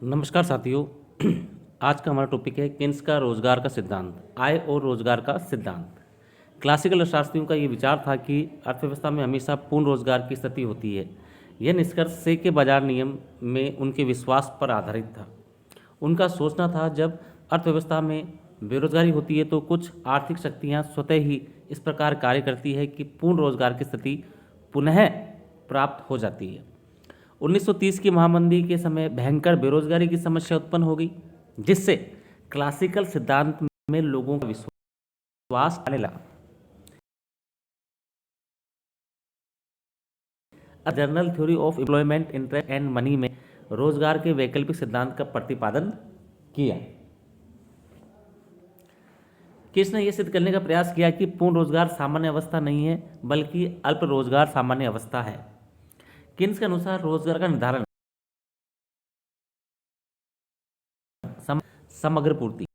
नमस्कार साथियों। आज का हमारा टॉपिक है केन्स का रोजगार का सिद्धांत, आय और रोजगार का सिद्धांत। क्लासिकल अर्थशास्त्रियों का ये विचार था कि अर्थव्यवस्था में हमेशा पूर्ण रोजगार की स्थिति होती है। यह निष्कर्ष से के बाजार नियम में उनके विश्वास पर आधारित था। उनका सोचना था जब अर्थव्यवस्था में बेरोजगारी होती है तो कुछ आर्थिक शक्तियाँ स्वतः ही इस प्रकार कार्य करती है कि पूर्ण रोजगार की स्थिति पुनः प्राप्त हो जाती है। 1930 की महामंदी के समय भयंकर बेरोजगारी की समस्या उत्पन्न हो गई, जिससे क्लासिकल सिद्धांत में लोगों का विश्वास आने लगा। Journal theory of employment, interest and money में रोजगार के वैकल्पिक सिद्धांत का प्रतिपादन किया। किस ने यह सिद्ध करने का प्रयास किया कि पूर्ण रोजगार सामान्य अवस्था नहीं है बल्कि अल्प रोजगार सामान्य अवस्था है। किन्स के अनुसार रोजगार का निर्धारण समग्र पूर्ति,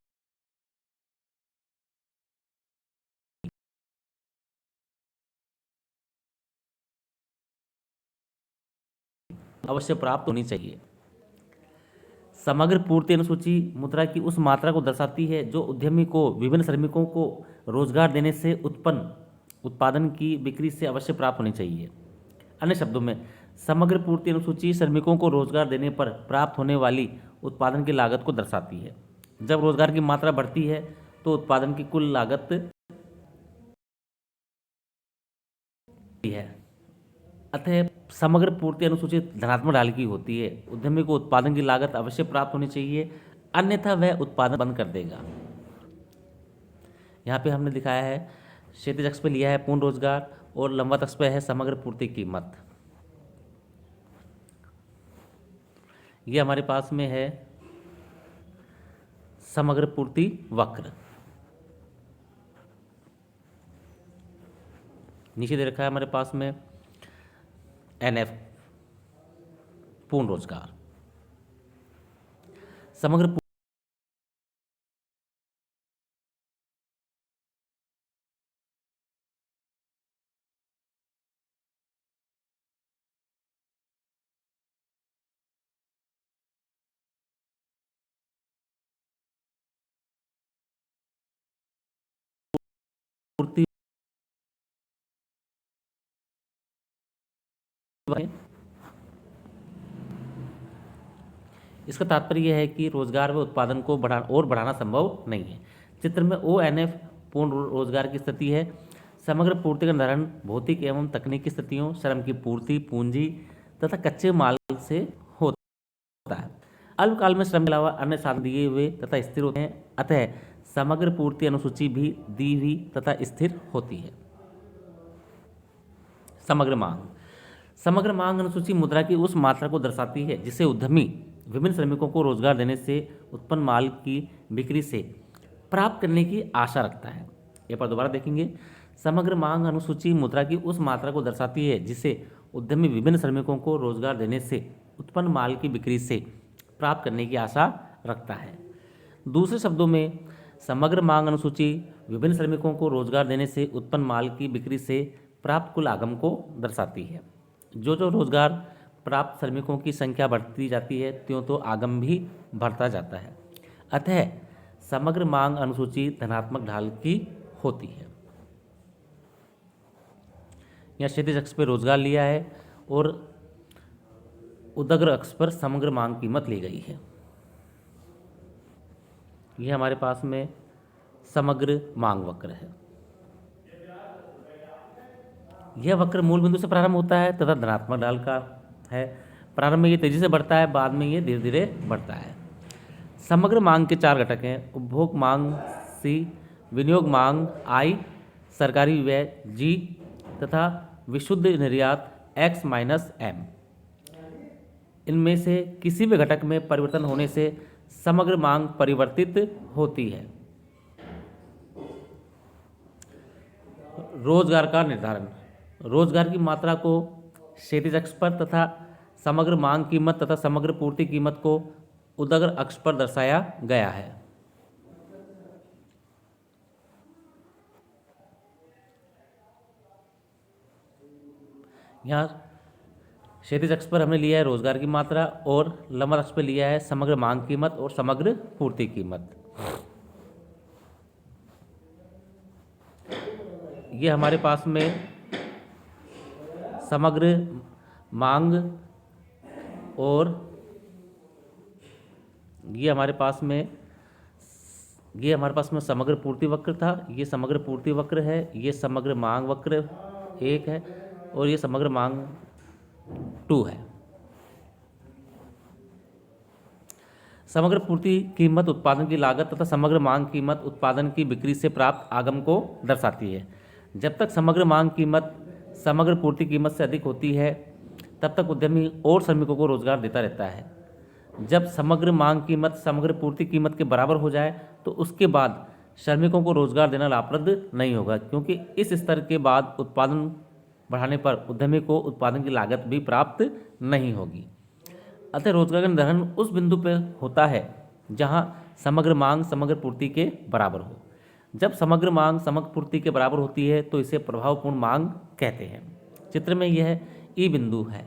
अवश्य प्राप्त होनी चाहिए। समग्र पूर्ति अनुसूची मुद्रा की उस मात्रा को दर्शाती है जो उद्यमी को विभिन्न श्रमिकों को रोजगार देने से उत्पन्न उत्पादन की बिक्री से अवश्य प्राप्त होनी चाहिए। अन्य शब्दों में समग्र पूर्ति अनुसूची श्रमिकों को रोजगार देने पर प्राप्त होने वाली उत्पादन की लागत को दर्शाती है। जब रोजगार की मात्रा बढ़ती है तो उत्पादन की कुल लागत है। अतः समग्र पूर्ति अनुसूची धनात्मक ढाल की होती है। उद्यमी को उत्पादन की लागत अवश्य प्राप्त होनी चाहिए, अन्यथा वह उत्पादन बंद कर देगा। यहाँ पे हमने दिखाया है, क्षैतिज अक्ष पे लिया है पूर्ण रोजगार और लंबवत अक्ष पे है समग्र पूर्ति कीमत। ये हमारे पास में है समग्र पूर्ति वक्र। नीचे दे रखा है हमारे पास में एनएफ पूर्ण रोजगार। समग्र पूर्ति इसका तात्पर्य यह है कि रोजगार व उत्पादन को बढ़ाना संभव नहीं है। चित्र में ओ एन एफ पूर्ण रोजगार की स्थिति है। समग्र पूर्ति का निर्धारण भौतिक एवं तकनीकी स्थितियों, श्रम की पूर्ति, पूंजी तथा कच्चे माल से होता है। अल्पकाल में श्रम के अलावा अन्य साधन दिए हुए तथा स्थिर होते हैं, अतः समग्र पूर्ति अनुसूची भी दी हुई तथा स्थिर होती है। समग्र मांग, समग्र मांग अनुसूची मुद्रा की उस मात्रा को दर्शाती है जिसे उद्यमी विभिन्न श्रमिकों को रोजगार देने से उत्पन्न माल की बिक्री से प्राप्त करने की आशा रखता है। एक बार दोबारा देखेंगे। समग्र मांग अनुसूची मुद्रा की उस मात्रा को दर्शाती है जिसे उद्यमी विभिन्न श्रमिकों को रोजगार देने से उत्पन्न माल की बिक्री से प्राप्त करने की आशा रखता है। दूसरे शब्दों में समग्र मांग अनुसूची विभिन्न श्रमिकों को रोजगार देने से उत्पन्न माल की बिक्री से प्राप्त कुल आगम को दर्शाती है। जो जो रोजगार प्राप्त श्रमिकों की संख्या बढ़ती जाती है त्यों तो आगम भी बढ़ता जाता है। अतः समग्र मांग अनुसूची धनात्मक ढाल की होती है। यहाँ क्षैतिज अक्ष पर रोजगार लिया है और उदग्र अक्ष पर समग्र मांग कीमत ली गई है। यह हमारे पास में समग्र मांग वक्र है। यह वक्र मूल बिंदु से प्रारंभ होता है तथा धनात्मक ढाल का है। प्रारंभ में ये तेजी से बढ़ता है, बाद में ये धीरे धीरे बढ़ता है। समग्र मांग के चार घटक हैं: उपभोग मांग सी, विनियोग मांग आई, सरकारी व्यय जी तथा विशुद्ध निर्यात एक्स माइनस एम। इनमें से किसी भी घटक में परिवर्तन होने से समग्र मांग परिवर्तित होती है। रोजगार का निर्धारण, रोजगार की मात्रा को क्षैतिज अक्ष पर तथा समग्र मांग कीमत तथा समग्र पूर्ति कीमत को उदग्र अक्ष पर दर्शाया गया है। यहाँ क्षैतिज अक्ष पर हमने लिया है रोजगार की मात्रा और लंबवत अक्ष पर लिया है समग्र मांग कीमत और समग्र पूर्ति कीमत। ये हमारे पास में समग्र मांग और ये हमारे पास में समग्र पूर्ति वक्र था। ये समग्र पूर्ति वक्र है, ये समग्र मांग वक्र 1 है और ये समग्र मांग 2 है। समग्र पूर्ति कीमत उत्पादन की लागत तथा समग्र मांग कीमत उत्पादन की बिक्री से प्राप्त आगम को दर्शाती है। जब तक समग्र मांग कीमत समग्र पूर्ति कीमत से अधिक होती है तब तक उद्यमी और श्रमिकों को रोजगार देता रहता है। जब समग्र मांग कीमत समग्र पूर्ति कीमत के बराबर हो जाए तो उसके बाद श्रमिकों को रोजगार देना लाभप्रद नहीं होगा, क्योंकि इस स्तर के बाद उत्पादन बढ़ाने पर उद्यमी को उत्पादन की लागत भी प्राप्त नहीं होगी। अतः रोजगार का निर्धारण उस बिंदु पर होता है जहां समग्र मांग समग्र पूर्ति के बराबर हो। जब समग्र मांग समग्र पूर्ति के बराबर होती है तो इसे प्रभावपूर्ण मांग कहते हैं। चित्र में यह ई बिंदु है।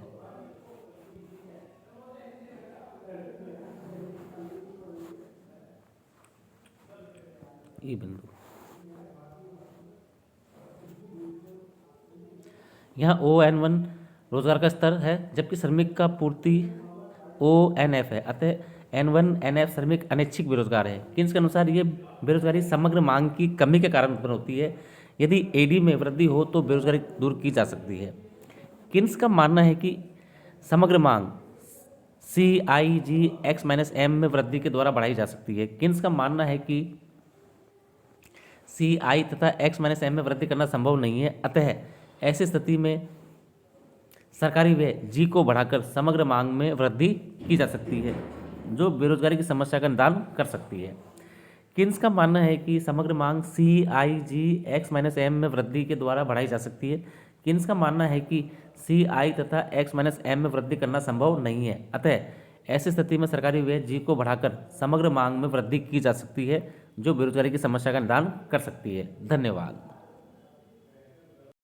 ई बिंदु यहाँ ON1 रोजगार का स्तर है, जबकि श्रमिक का पूर्ति ONF है। अतः N1 NF श्रमिक अनैच्छिक बेरोजगार है। किन्स के अनुसार ये बेरोजगारी समग्र मांग की कमी के कारण उत्पन्न होती है। यदि AD में वृद्धि हो तो बेरोजगारी दूर की जा सकती है। किन्स का मानना है कि समग्र मांग CIG(X-M) में वृद्धि के द्वारा बढ़ाई जा सकती है। किन्स का मानना है कि CI तथा X-M में वृद्धि करना संभव नहीं है। अतः ऐसी स्थिति में सरकारी व्यय G को बढ़ाकर समग्र मांग में वृद्धि की जा सकती है, जो बेरोजगारी की समस्या का निदान कर सकती है। किन्स का मानना है कि समग्र मांग CIG(X-M) में वृद्धि के द्वारा बढ़ाई जा सकती है। किन्स का मानना है कि CI तथा X-M में वृद्धि करना संभव नहीं है। अतः ऐसी स्थिति में सरकारी व्यय G को बढ़ाकर समग्र मांग में वृद्धि की जा सकती है, जो बेरोजगारी की समस्या का निदान कर सकती है। धन्यवाद।